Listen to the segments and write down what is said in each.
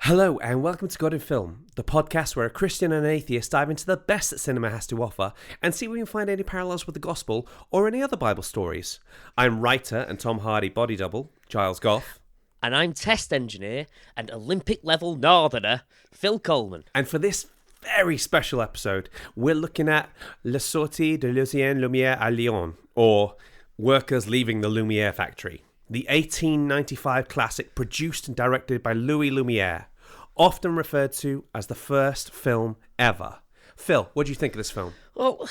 Hello and welcome to God in Film, the podcast where a Christian and an atheist dive into the best that cinema has to offer and see if we can find any parallels with the gospel or any other Bible stories. I'm writer and Tom Hardy body double, Giles Goff. And I'm test engineer and Olympic-level northerner, Phil Coleman. And for this very special episode, we're looking at La Sortie de Louis Lumiere à Lyon, or Workers Leaving the Lumière Factory. The 1895 classic produced and directed by Louis Lumiere, often referred to as the first film ever. Phil, what do you think of this film? Well,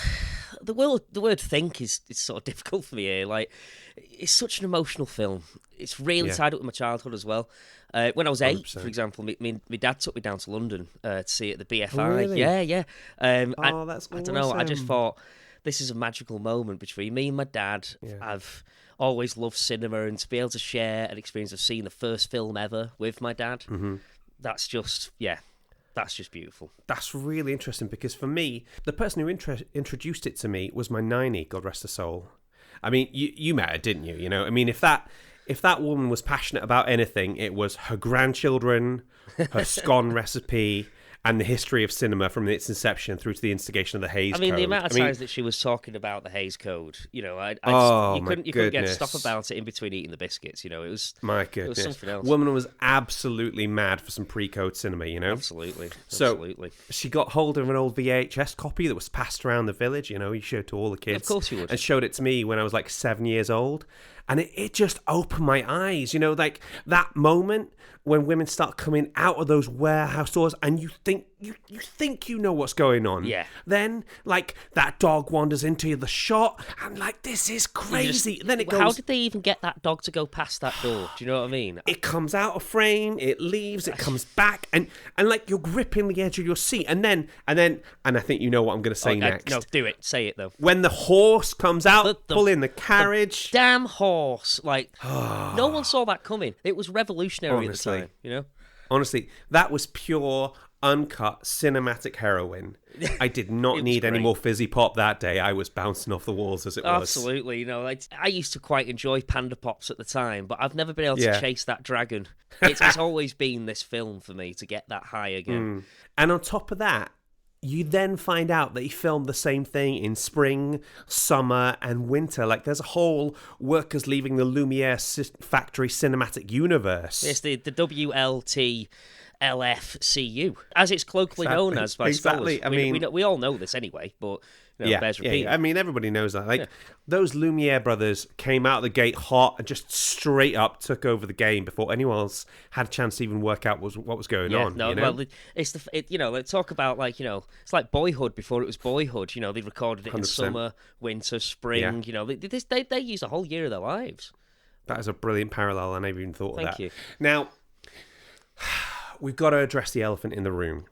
the word think is sort of difficult for me here. Like, it's such an emotional film. It's really tied up with my childhood as well. When I was 8, 100%. For example, my dad took me down to London to see it at the BFI. Oh, really? Yeah. That's awesome. I don't know. I just thought this is a magical moment between me and my dad. Yeah. I've always loved cinema, and to be able to share an experience of seeing the first film ever with my dad, that's just beautiful. That's really interesting because for me, the person who introduced it to me was my nanny, God rest her soul. I mean, you met her, didn't you? You know, I mean, if that woman was passionate about anything, it was her grandchildren, her scone recipe, and the history of cinema from its inception through to the instigation of the Hays Code. The amount of times that she was talking about the Hays Code, you know, you couldn't get stuff about it in between eating the biscuits. You know, it was It was something else. Woman was absolutely mad for some pre-code cinema. You know, absolutely. So she got hold of an old VHS copy that was passed around the village. You know, he showed to all the kids. Of course you would. And showed it to me when I was like 7 years old. And it just opened my eyes, you know, like that moment when women start coming out of those warehouse doors and you think you know what's going on. Yeah. Then, like, that dog wanders into the shot and, like, this is crazy. Then it goes... How did they even get that dog to go past that door? Do you know what I mean? It comes out of frame, it leaves, it comes back, and like, you're gripping the edge of your seat. And I think you know what I'm going to say next. No, do it. Say it, though. When the horse comes out, pulling the carriage... The damn horse. Like, no one saw that coming. It was revolutionary at the time, you know? Honestly, that was pure, uncut, cinematic heroin. I did not need any more fizzy pop that day. I was bouncing off the walls as it was. Absolutely. You know, I used to quite enjoy Panda Pops at the time, but I've never been able to chase that dragon. It's always been this film for me to get that high again. And on top of that, you then find out that he filmed the same thing in spring, summer, and winter. Like, there's a whole Workers Leaving the Lumière Factory cinematic universe. It's the WLT. LFCU, as it's colloquially known as by scholars. I mean, we all know this anyway, but bears repeating. Yeah. I mean, everybody knows that. Like, those Lumiere brothers came out of the gate hot and just straight up took over the game before anyone else had a chance to even work out what was going on. No, you know? well, let's talk about, like, you know, it's like Boyhood before it was Boyhood. You know, they recorded it 100%. In summer, winter, spring. Yeah. You know, they use a whole year of their lives. That is a brilliant parallel. I never even thought of that. Thank you. Now, we've got to address the elephant in the room.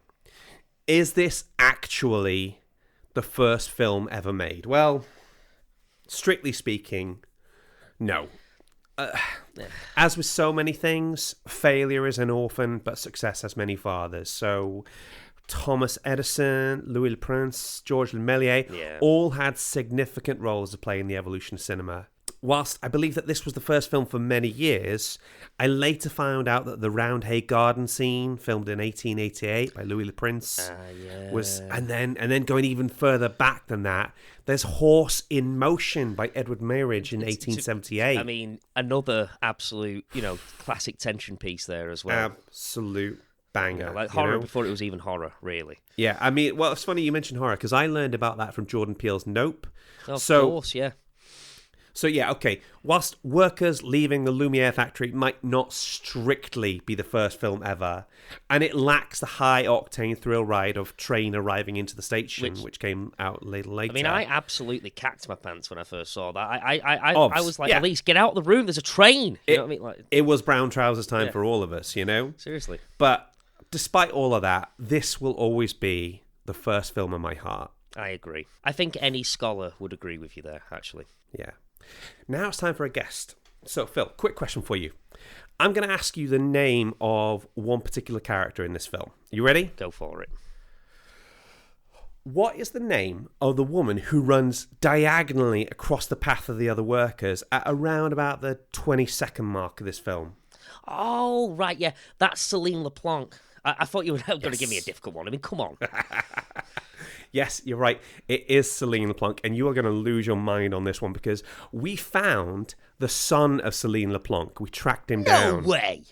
Is this actually the first film ever made? Well, strictly speaking, no. As with so many things, failure is an orphan, but success has many fathers. So Thomas Edison, Louis Le Prince, Georges Lumiere, all had significant roles to play in the evolution of cinema. Whilst I believe that this was the first film for many years, I later found out that the Roundhay Garden scene, filmed in 1888 by Louis Le Prince, was, and then going even further back than that, there's Horse in Motion by Edward Meyeridge in 1878. I mean, another absolute, you know, classic tension piece there as well. Absolute banger. Like horror before it was even horror, really. Yeah, I mean, well, it's funny you mentioned horror because I learned about that from Jordan Peele's Nope. Of course, yeah. So, yeah, okay, whilst Workers Leaving the Lumiere Factory might not strictly be the first film ever, and it lacks the high-octane thrill ride of train arriving into the station, which came out later. I mean, I absolutely cacked my pants when I first saw that. I was like, at least get out of the room, there's a train. You know what I mean? Like, it was brown trousers time for all of us, you know? Seriously. But despite all of that, this will always be the first film in my heart. I agree. I think any scholar would agree with you there, actually. Yeah. Now it's time for a guest. So, Phil, quick question for you. I'm going to ask you the name of one particular character in this film. You ready? Go for it. What is the name of the woman who runs diagonally across the path of the other workers at around about the 20-second mark of this film? Oh, right, yeah. That's Celine LePlanc. I thought you were going to give me a difficult one. I mean, come on. Yes, you're right. It is Celine LePlanc, and you are going to lose your mind on this one because we found the son of Celine LePlanc. We tracked him down. No way.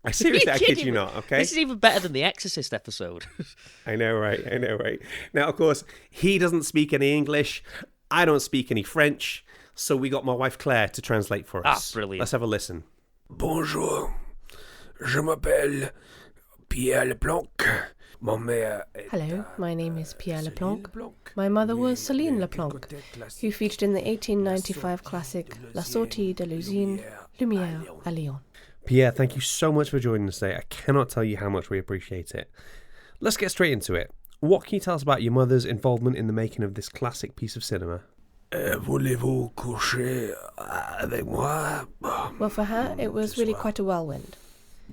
I seriously, I kid you not, okay? This is even better than the Exorcist episode. I know, right? Now, of course, he doesn't speak any English. I don't speak any French. So we got my wife Claire to translate for us. Brilliant. Let's have a listen. Bonjour. Je m'appelle Pierre Leblanc. Hello, my name is Pierre Leblanc. My mother was Celine Leblanc, who featured in the 1895 classic La Sortie de Lumière à Lyon. Pierre, thank you so much for joining us today. I cannot tell you how much we appreciate it. Let's get straight into it. What can you tell us about your mother's involvement in the making of this classic piece of cinema? Voulez-vous coucher avec moi? Well, for her, it was really quite a whirlwind.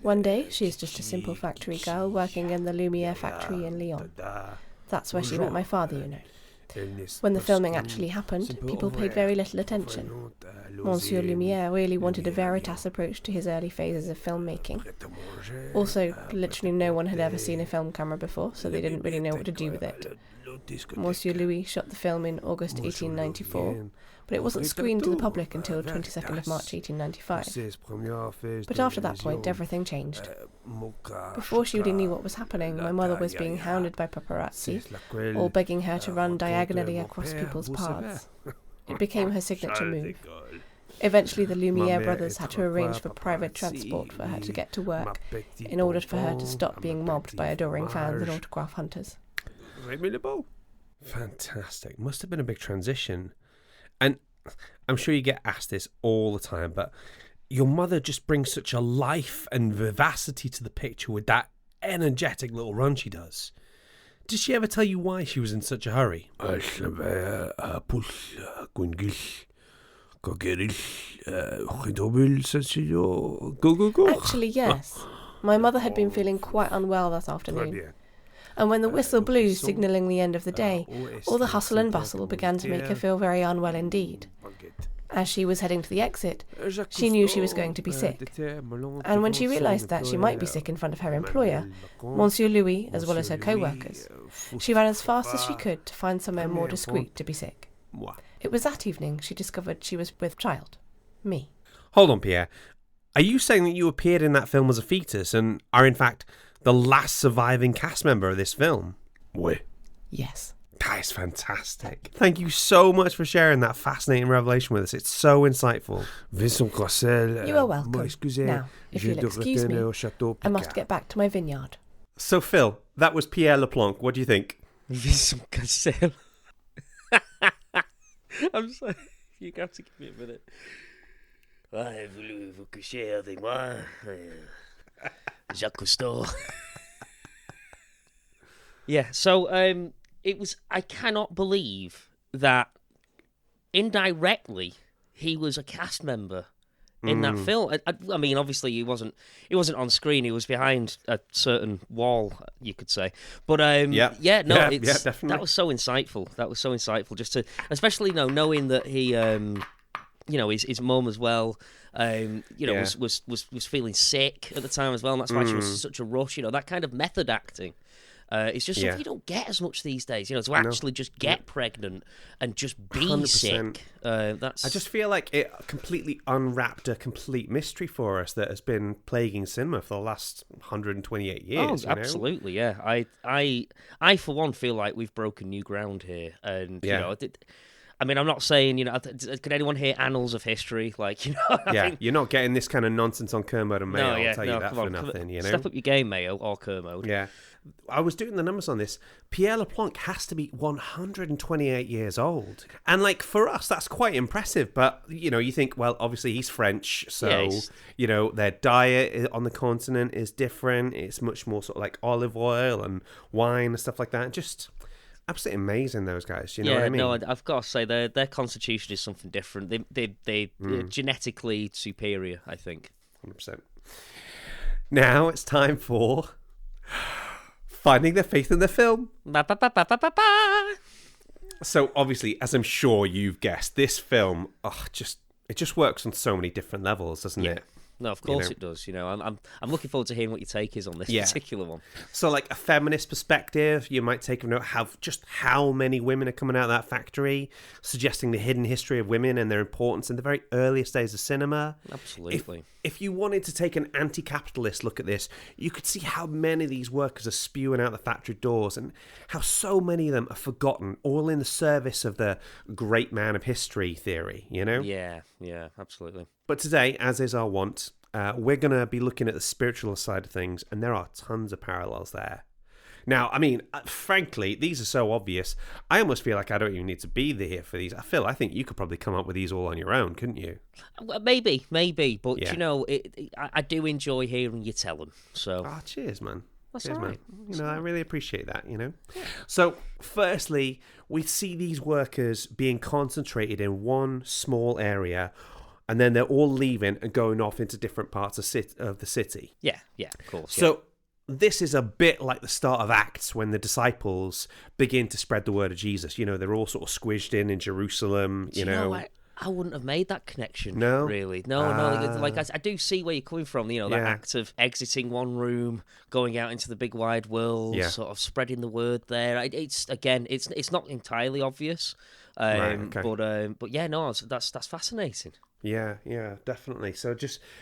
One day, she is just a simple factory girl working in the Lumière factory in Lyon. That's where she met my father, you know. When the filming actually happened, people paid very little attention. Monsieur Lumiere really wanted a veritas approach to his early phases of filmmaking. Also, literally no one had ever seen a film camera before, so they didn't really know what to do with it. Monsieur Louis shot the film in August 1894, but it wasn't screened to the public until 22nd of March 1895. But after that point, everything changed. Before she really knew what was happening, my mother was being hounded by paparazzi, all begging her to run diagonally across people's paths. It became her signature move. Eventually, the Lumiere brothers had to arrange for private transport for her to get to work in order for her to stop being mobbed by adoring fans and autograph hunters. Fantastic. Must have been a big transition. And I'm sure you get asked this all the time, but your mother just brings such a life and vivacity to the picture with that energetic little run she does. Did she ever tell you why she was in such a hurry? Actually, yes. My mother had been feeling quite unwell that afternoon. And when the whistle blew, signalling the end of the day, all the hustle and bustle began to make her feel very unwell indeed. As she was heading to the exit, she knew she was going to be sick. And when she realised that she might be sick in front of her employer, Monsieur Louis, as well as her co-workers, she ran as fast as she could to find somewhere more discreet to be sick. It was that evening she discovered she was with child. Me. Hold on, Pierre. Are you saying that you appeared in that film as a fetus and are in fact the last surviving cast member of this film? Yes. That is fantastic. Thank you so much for sharing that fascinating revelation with us. It's so insightful. You are welcome. Now, if you'll excuse me, I must get back to my vineyard. So, Phil, that was Pierre LePlanc. What do you think? Vincent Cassel. I'm sorry. You have to give me a minute. Voulez-vous coucher avec moi? Jacques Cousteau. Yeah, so it was. I cannot believe that indirectly he was a cast member in that film. I mean, obviously he wasn't on screen. He was behind a certain wall, you could say. But definitely. That was so insightful. Just to, especially knowing that he, his mum as well. Was feeling sick at the time as well, and that's why she was in such a rush. That kind of method acting. It's just something you don't get as much these days. To actually just get pregnant and just be 100%. Sick. I just feel like it completely unwrapped a complete mystery for us that has been plaguing cinema for the last 128 years. Oh, absolutely, yeah. I for one feel like we've broken new ground here, and I mean, I'm not saying, could anyone hear annals of history? You're not getting this kind of nonsense on Kermode and Mayo, I'll tell you that for nothing, Step up your game, Mayo, or Kermode. Yeah. I was doing the numbers on this. Pierre LePlanc has to be 128 years old. And, for us, that's quite impressive. But, you think, well, obviously he's French, so, their diet on the continent is different. It's much more sort of like olive oil and wine and stuff like that. Just absolutely amazing, those guys. You know what I mean? No, I've got to say their constitution is something different. They're genetically superior, I think. 100%. Now it's time for finding the faith in the film. So obviously, as I'm sure you've guessed, this film, it just works on so many different levels, doesn't it? No, of course it does. I'm looking forward to hearing what your take is on this particular one. So, like a feminist perspective, you might take a note how many women are coming out of that factory, suggesting the hidden history of women and their importance in the very earliest days of cinema. Absolutely. If you wanted to take an anti-capitalist look at this, you could see how many of these workers are spewing out the factory doors and how so many of them are forgotten, all in the service of the great man of history theory, Yeah, absolutely. But today, as is our wont, we're going to be looking at the spiritual side of things, and there are tons of parallels there. Now, I mean, frankly, these are so obvious, I almost feel like I don't even need to be here for these. I think you could probably come up with these all on your own, couldn't you? Maybe, but I do enjoy hearing you tell them. So, cheers, man. That's all right. Man. I really appreciate that, Yeah. So, firstly, we see these workers being concentrated in one small area, and then they're all leaving and going off into different parts of the city. Yeah, of course. So, this is a bit like the start of Acts when the disciples begin to spread the word of Jesus. They're all sort of squished in Jerusalem, you know I wouldn't have made that connection. No? Really. No. Like I do see where you're coming from. That act of exiting one room, going out into the big wide world, sort of spreading the word there. It's not entirely obvious. Right, okay. But yeah, no, that's fascinating. Yeah, definitely. So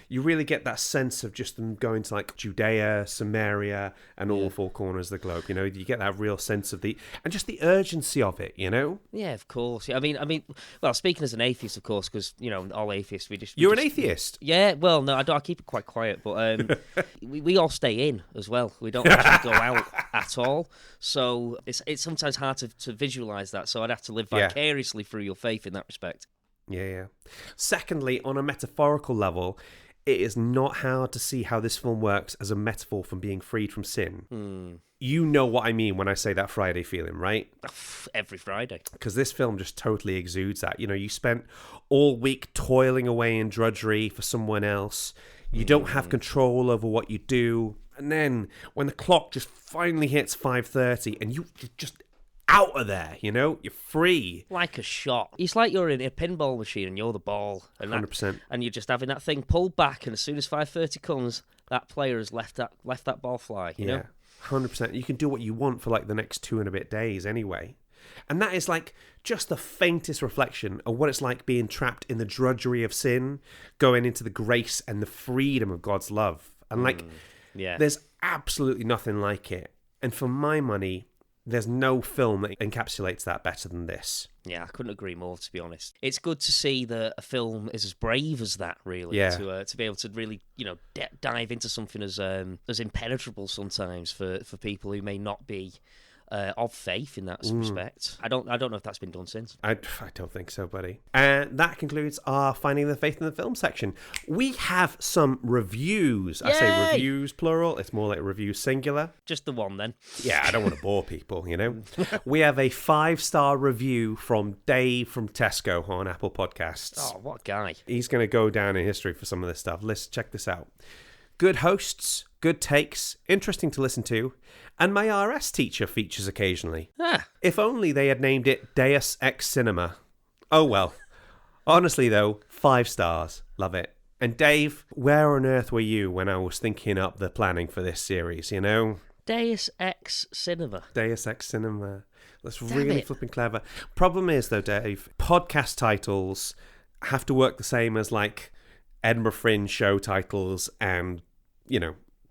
you really get that sense of just them going to like Judea, Samaria, and all four corners of the globe. You get that real sense of and just the urgency of it. Yeah, of course. Yeah, I mean, well, speaking as an atheist, of course, because all atheists, You're an atheist. Yeah, well, no, I keep it quite quiet, but we all stay in as well. We don't actually go out at all. So it's sometimes hard to visualize that. So I'd have to live vicariously through your faith in that respect. Yeah. Secondly, on a metaphorical level, it is not hard to see how this film works as a metaphor from being freed from sin. You know what I mean when I say that Friday feeling, right? Every Friday. Because this film just totally exudes that. You spent all week toiling away in drudgery for someone else. You don't have control over what you do. And then when the clock just finally hits 5:30 and you're just out of there, you're free. Like a shot. It's like you're in a pinball machine and you're the ball. And 100%. And you're just having that thing pulled back, and as soon as 5:30 comes, that player has left that ball fly, you know? 100%. You can do what you want for like the next 2 and a bit days anyway. And that is like just the faintest reflection of what it's like being trapped in the drudgery of sin, going into the grace and the freedom of God's love. And there's absolutely nothing like it. And for my money, there's no film that encapsulates that better than this. Yeah, I couldn't agree more, to be honest. It's good to see that a film is as brave as that, really. Yeah. To be able to really, dive into something as impenetrable sometimes for people who may not be of faith in that respect. I don't know if that's been done since. I don't think so, buddy. And that concludes our Finding the Faith in the Film section. We have some reviews. Yay! I say reviews plural. It's more like reviews singular. Just the one then. Yeah, I don't want to bore people, We have a 5-star review from Dave from Tesco on Apple Podcasts. Oh, what a guy. He's going to go down in history for some of this stuff. Let's check this out. Good hosts, good takes, interesting to listen to, and my RS teacher features occasionally. If only they had named it Deus Ex Cinema. Oh well. Honestly though, 5 stars. Love it. And Dave, where on earth were you when I was thinking up the planning for this series, Deus Ex Cinema. Deus Ex Cinema. That's really flipping clever. Problem is though, Dave, podcast titles have to work the same as like Edinburgh Fringe show titles and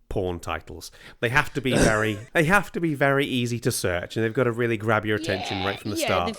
porn titles. They have to be very easy to search, and they've got to really grab your attention right from the start.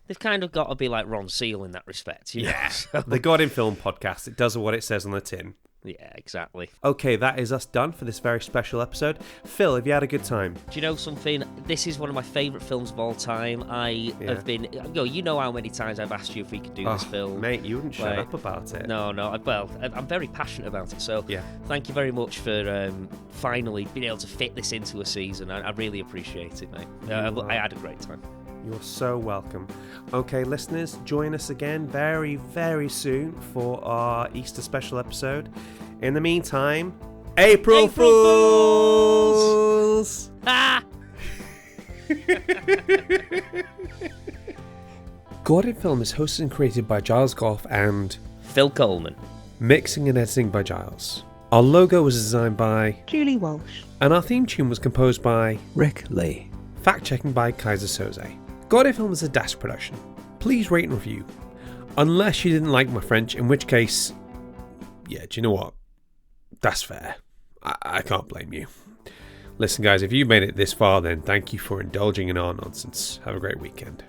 They've kind of got to be like Ron Seal in that respect. So. The God in Film podcast. It does what it says on the tin. Yeah, exactly. Okay, that is us done for this very special episode. Phil, have you had a good time? Do you know something? This is one of my favourite films of all time. I have been... You know how many times I've asked you if we could do this film. Mate, you wouldn't shut up about it. No. Well, I'm very passionate about it. So thank you very much for finally being able to fit this into a season. I really appreciate it, mate. I had a great time. You're so welcome. Okay, listeners, join us again very, very soon for our Easter special episode. In the meantime, April Fools! Ah! God in Film is hosted and created by Giles Goff and Phil Coleman. Mixing and editing by Giles. Our logo was designed by Julie Walsh. And our theme tune was composed by Rick Lee. Fact-checking by Kaiser Soze. Gaudio Film is a Dash production. Please rate and review. Unless you didn't like my French, in which case, yeah, do you know what? That's fair. I can't blame you. Listen, guys, if you made it this far, then thank you for indulging in our nonsense. Have a great weekend.